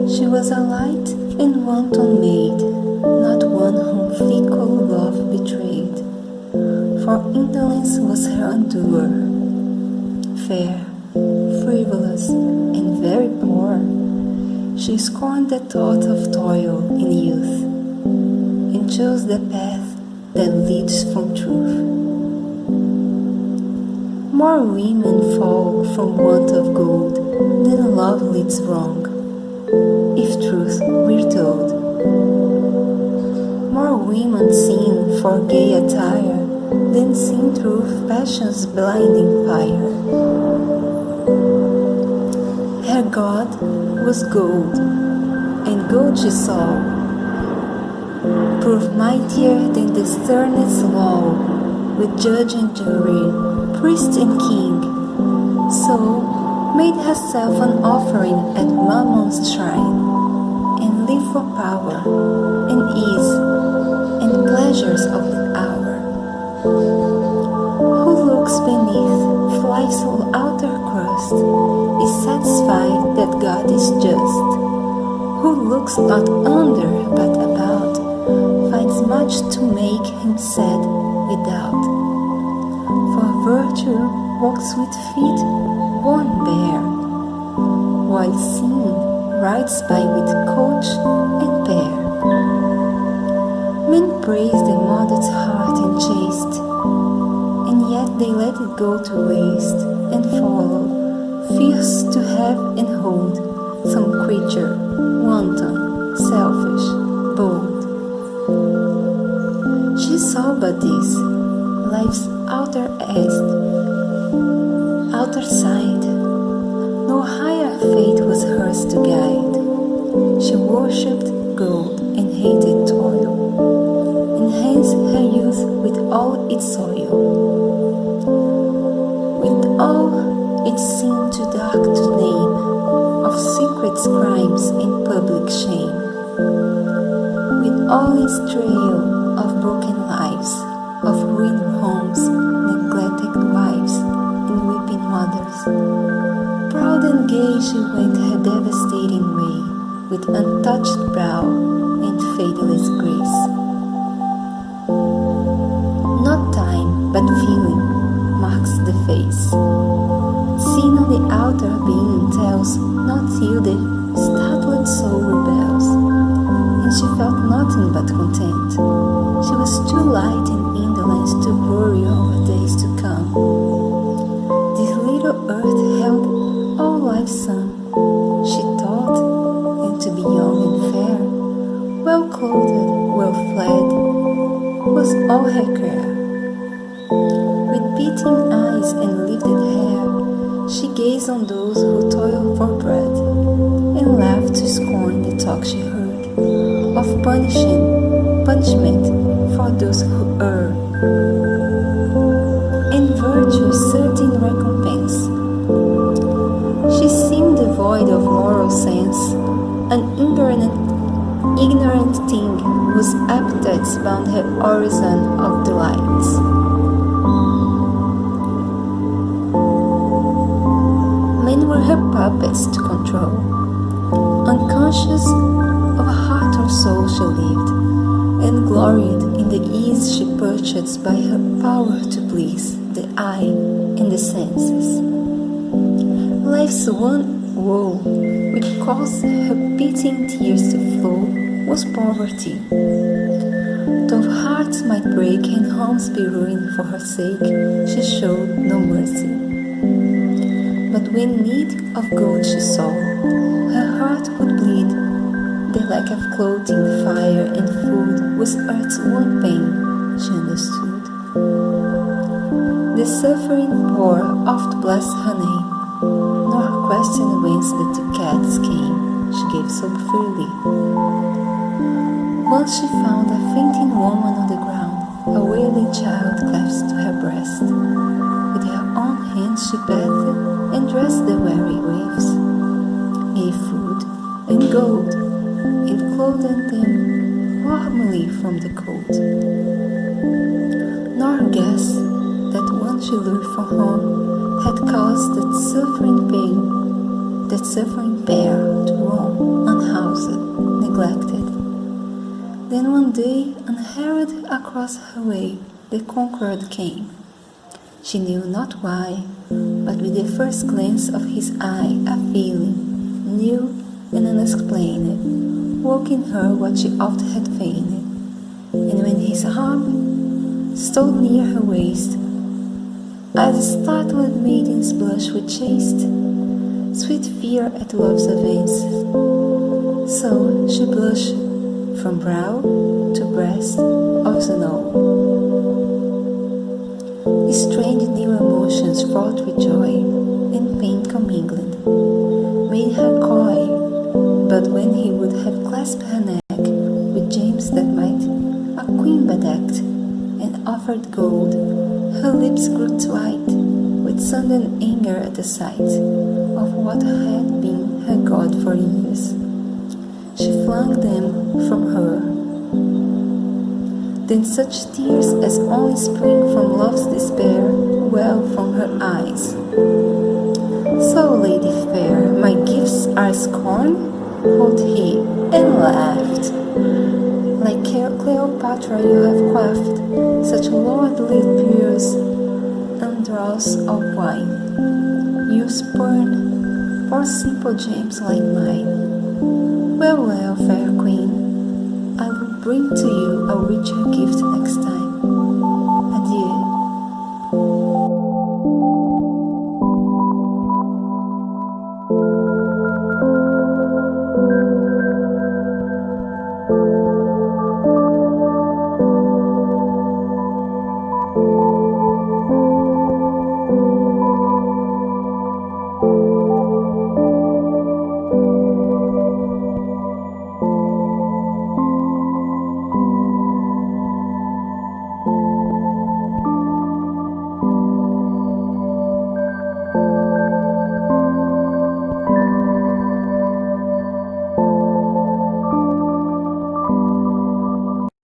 She was a light and wanton maid, not one whom fickle love betrayed, for indolence was her undoer. Fair, frivolous, and very poor, she scorned the thought of toil in youth, and chose the path that leads from truth. More women fall from want of gold than love leads wrong, if truth were told. More women sin for gay attire than sin through passion's blinding fire. Her God was gold, and gold she saw, proved mightier than the sternest law, with judge and jury, priest and king, so made herself an offering at Mammon's shrine, and lived for power, and ease, and pleasures of the hour. Who looks beneath life's outer crust is satisfied that God is just. Who looks not under but about finds much to make him sad without. For virtue walks with feet born bare, while sin rides by with coach and pair. Men praise the modest heart and chaste, and yet they let it go to waste, and follow, fierce to have and hold, some creature, wanton, selfish, bold. She saw but this, life's outer side. No higher fate was hers to guide. She worshipped gold and hated toil, and hence her youth with all its soil. With all it seemed too dark to name, of secret crimes and public shame. With all its trail of broken lives, of ruined homes, neglected wives, and weeping mothers. Proud and gay she went her devastating way, with untouched brow and fadeless grace. Not time, but feeling, marks the face. Sin on the outer being tells not till the startled soul rebels, and she felt nothing but content. She was too light and indolent to worry over days to come. This little earth held all life's sun, she thought, and to be young and fair, well clothed, well fled, was all her care. With beating eyes and lifted hair, she gazed on those who toil for bread, and laughed to scorn the talk she heard of punishment for those who err, and virtue's certain recompense. She seemed devoid of moral sense, an ignorant thing whose appetites bound her horizon of delights. Men were her puppets to control, unconscious of a heart or soul she lived, and gloried in the ease she purchased by her power to please the eye and the senses. Life's one woe, which caused her pitying tears to flow, was poverty. Though hearts might break and homes be ruined for her sake, she showed no mercy. But when need of gold she saw, her heart would bleed. The lack of clothing, fire, and food was earth's one pain, she understood. The suffering poor oft blessed her name, nor questioned whence the ducats came, she gave so freely. Once she found a fainting woman on the ground, a wailing child clasped to her breast. With her own hands she bathed and dressed the weary waves, gave food and gold, and clothed them warmly from the cold. Nor guessed that one she lured for home had caused that suffering pair to roam unhoused. Then one day, unheralded across her way, the conqueror came. She knew not why, but with the first glance of his eye, a feeling, new and unexplained, woke in her what she oft had feigned. And when his arm stole near her waist, as startled maidens blush with chaste, sweet fear at love's advance, so she blushed from brow to breast of snow. Strange new emotions fraught with joy and pain commingled made her coy, but when he would have clasped her neck with gems that might a queen bedecked and offered gold, her lips grew white with sudden anger at the sight of what had been her God for years. She flung them from her. Then such tears as only spring from love's despair welled from her eyes. So, lady fair, my gifts are scorned, quoth he, and laughed. Like Cleopatra you have quaffed such lordly peers and draughts of wine. You spurn poor simple gems like mine. Well, well, fair queen, I will bring to you a richer gift next